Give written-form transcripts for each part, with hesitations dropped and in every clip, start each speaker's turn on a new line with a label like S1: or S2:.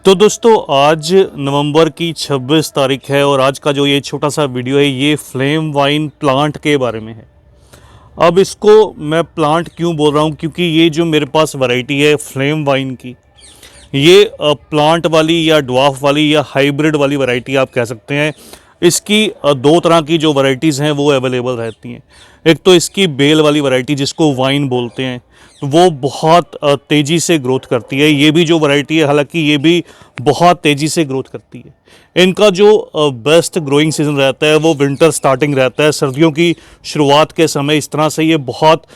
S1: तो दोस्तों आज नवंबर की 26 तारीख है और आज का जो ये छोटा सा वीडियो है ये फ्लेम वाइन प्लांट के बारे में है। अब इसको मैं प्लांट क्यों बोल रहा हूँ, क्योंकि ये जो मेरे पास वैरायटी है फ्लेम वाइन की, ये प्लांट वाली या ड्वार्फ वाली या हाइब्रिड वाली वैरायटी आप कह सकते हैं। इसकी दो तरह की जो वैरायटीज़ हैं वो अवेलेबल रहती हैं। एक तो इसकी बेल वाली वैरायटी जिसको वाइन बोलते हैं, वो बहुत तेज़ी से ग्रोथ करती है। ये भी जो वैरायटी है हालांकि ये भी बहुत तेज़ी से ग्रोथ करती है। इनका जो बेस्ट ग्रोइंग सीज़न रहता है वो विंटर स्टार्टिंग रहता है। सर्दियों की शुरुआत के समय इस तरह से ये बहुत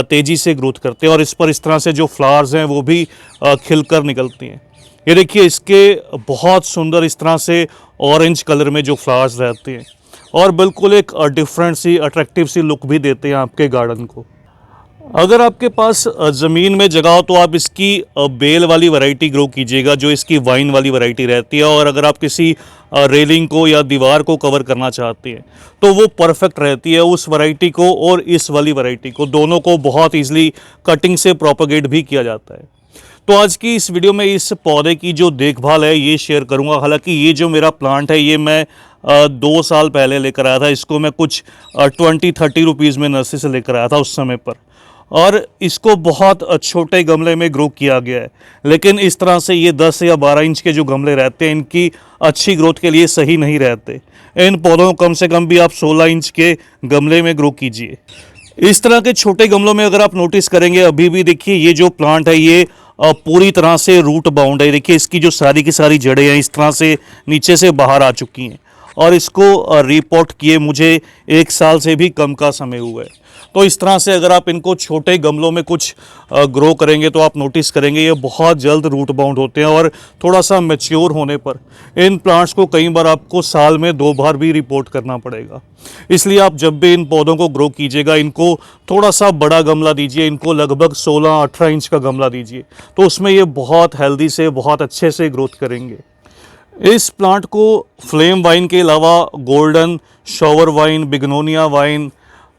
S1: तेज़ी से ग्रोथ करते हैं और इस पर इस तरह से जो फ्लावर्स हैं वो भी खिलकर निकलती हैं। ये देखिए इसके बहुत सुंदर इस तरह से ऑरेंज कलर में जो फ्लावर्स रहते हैं और बिल्कुल एक डिफरेंट सी अट्रैक्टिव सी लुक भी देते हैं आपके गार्डन को। अगर आपके पास ज़मीन में जगह हो तो आप इसकी बेल वाली वैरायटी ग्रो कीजिएगा जो इसकी वाइन वाली वैरायटी रहती है। और अगर आप किसी रेलिंग को या दीवार को कवर करना चाहते हैं तो वो परफेक्ट रहती है उस वैरायटी को और इस वाली वैरायटी को, दोनों को बहुत ईजिली कटिंग से प्रोपेगेट भी किया जाता है। तो आज की इस वीडियो में इस पौधे की जो देखभाल है ये शेयर करूंगा। हालांकि ये जो मेरा प्लांट है ये मैं 2 साल पहले लेकर आया था। इसको मैं कुछ 20-30 रुपीज़ में नर्सरी से लेकर आया था उस समय पर, और इसको बहुत छोटे गमले में ग्रो किया गया है। लेकिन इस तरह से ये 10 या 12 इंच के जो गमले रहते हैं इनकी अच्छी ग्रोथ के लिए सही नहीं रहते। इन पौधों को कम से कम भी आप 16 इंच के गमले में ग्रो कीजिए। इस तरह के छोटे गमलों में अगर आप नोटिस करेंगे अभी भी देखिए ये जो प्लांट है ये पूरी तरह से रूट बाउंड है। देखिए इसकी जो सारी की सारी जड़ें हैं इस तरह से नीचे से बाहर आ चुकी हैं और इसको रिपोर्ट किए मुझे 1 साल से भी कम का समय हुआ है। तो इस तरह से अगर आप इनको छोटे गमलों में कुछ ग्रो करेंगे तो आप नोटिस करेंगे ये बहुत जल्द रूट बाउंड होते हैं और थोड़ा सा मैच्योर होने पर इन प्लांट्स को कई बार आपको साल में 2 बार भी रिपोर्ट करना पड़ेगा। इसलिए आप जब भी इन पौधों को ग्रो कीजिएगा इनको थोड़ा सा बड़ा गमला दीजिए। इनको लगभग 16-18 इंच का गमला दीजिए तो उसमें ये बहुत हेल्दी से बहुत अच्छे से ग्रोथ करेंगे। इस प्लांट को फ्लेम वाइन के अलावा गोल्डन, शॉवर वाइन, बिग्नोनिया वाइन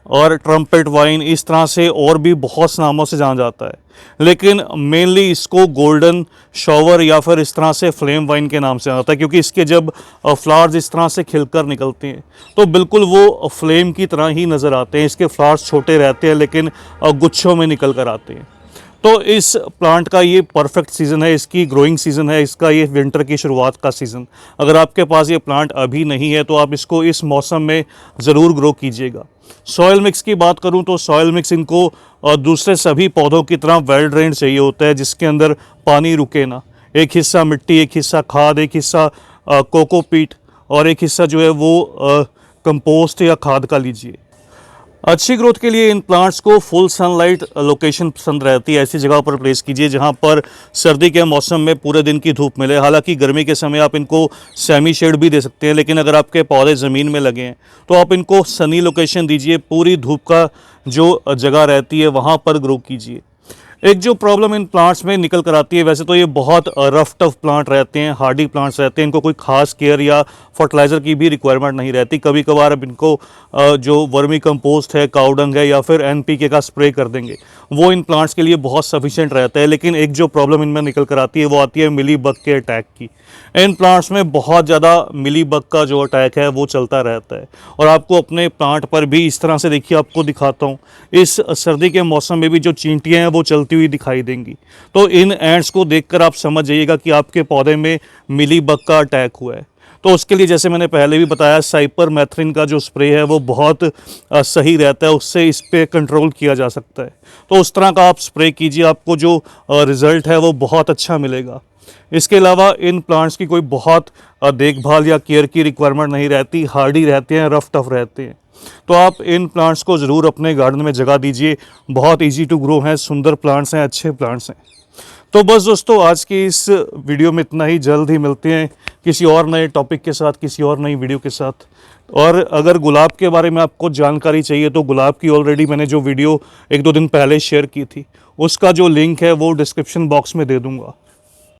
S1: और ट्रम्पेट वाइन इस तरह से और भी बहुत से नामों से जाना जाता है, लेकिन मेनली इसको गोल्डन, शॉवर या फिर इस तरह से फ्लेम वाइन के नाम से जाना जाता है क्योंकि इसके जब फ्लावर्स इस तरह से खिलकर निकलते हैं तो बिल्कुल वो फ्लेम की तरह ही नज़र आते हैं। इसके फ्लावर्स छोटे रहते हैं लेकिन गुच्छों में निकल कर आते हैं। तो इस प्लांट का ये परफेक्ट सीज़न है, इसकी ग्रोइंग सीज़न है, इसका ये विंटर की शुरुआत का सीज़न। अगर आपके पास ये प्लांट अभी नहीं है तो आप इसको इस मौसम में ज़रूर ग्रो कीजिएगा। सॉयल मिक्स की बात करूं तो सॉयल मिक्स इनको दूसरे सभी पौधों की तरह वेल ड्रेन्ड चाहिए होता है जिसके अंदर पानी रुके ना। एक हिस्सा मिट्टी, एक हिस्सा खाद, एक हिस्सा कोकोपीट और एक हिस्सा जो है वो कंपोस्ट या खाद का लीजिए। अच्छी ग्रोथ के लिए इन प्लांट्स को फुल सनलाइट लोकेशन पसंद रहती है। ऐसी जगह पर प्लेस कीजिए जहां पर सर्दी के मौसम में पूरे दिन की धूप मिले। हालांकि गर्मी के समय आप इनको सेमी शेड भी दे सकते हैं, लेकिन अगर आपके पौधे ज़मीन में लगे हैं तो आप इनको सनी लोकेशन दीजिए। पूरी धूप का जो जगह रहती है वहाँ पर ग्रो कीजिए। एक जो प्रॉब्लम इन प्लांट्स में निकल कर आती है, वैसे तो ये बहुत रफ टफ प्लांट रहते हैं, हार्डी प्लांट्स रहते हैं, इनको कोई खास केयर या फर्टिलाइज़र की भी रिक्वायरमेंट नहीं रहती। कभी कभार अब इनको जो वर्मी कंपोस्ट है, काउडंग है या फिर NPK का स्प्रे कर देंगे, वो इन प्लांट्स के लिए बहुत सफिशिएंट रहता है। लेकिन एक जो प्रॉब्लम इनमें निकल कर आती है वो आती है मिली बग के अटैक की। इन प्लांट्स में बहुत ज़्यादा मिली बग का जो अटैक है वो चलता रहता है और आपको अपने प्लांट पर भी इस तरह से, देखिए आपको दिखाता हूँ, इस सर्दी के मौसम में भी जो चींटियाँ हैं वो चलती हुई दिखाई देंगी। तो इन एंड्स को देखकर आप समझ जाइएगा कि आपके पौधे में मिली बग का अटैक हुआ है। तो उसके लिए जैसे मैंने पहले भी बताया साइपरमेथ्रिन का जो स्प्रे है वो बहुत सही रहता है, उससे इस पर कंट्रोल किया जा सकता है। तो उस तरह का आप स्प्रे कीजिए, आपको जो रिज़ल्ट है वो बहुत अच्छा मिलेगा। इसके अलावा इन प्लांट्स की कोई बहुत देखभाल या केयर की रिक्वायरमेंट नहीं रहती, हार्डी रहते हैं, रफ टफ रहते हैं। तो आप इन प्लांट्स को ज़रूर अपने गार्डन में जगह दीजिए। बहुत इजी टू ग्रो हैं, सुंदर प्लांट्स हैं, अच्छे प्लांट्स हैं। तो बस दोस्तों आज की इस वीडियो में इतना ही। जल्द ही मिलते हैं किसी और नए टॉपिक के साथ, किसी और नई वीडियो के साथ। और अगर गुलाब के बारे में आपको जानकारी चाहिए तो गुलाब की ऑलरेडी मैंने जो वीडियो 1-2 दिन पहले शेयर की थी उसका जो लिंक है वो डिस्क्रिप्शन बॉक्स में दे दूँगा।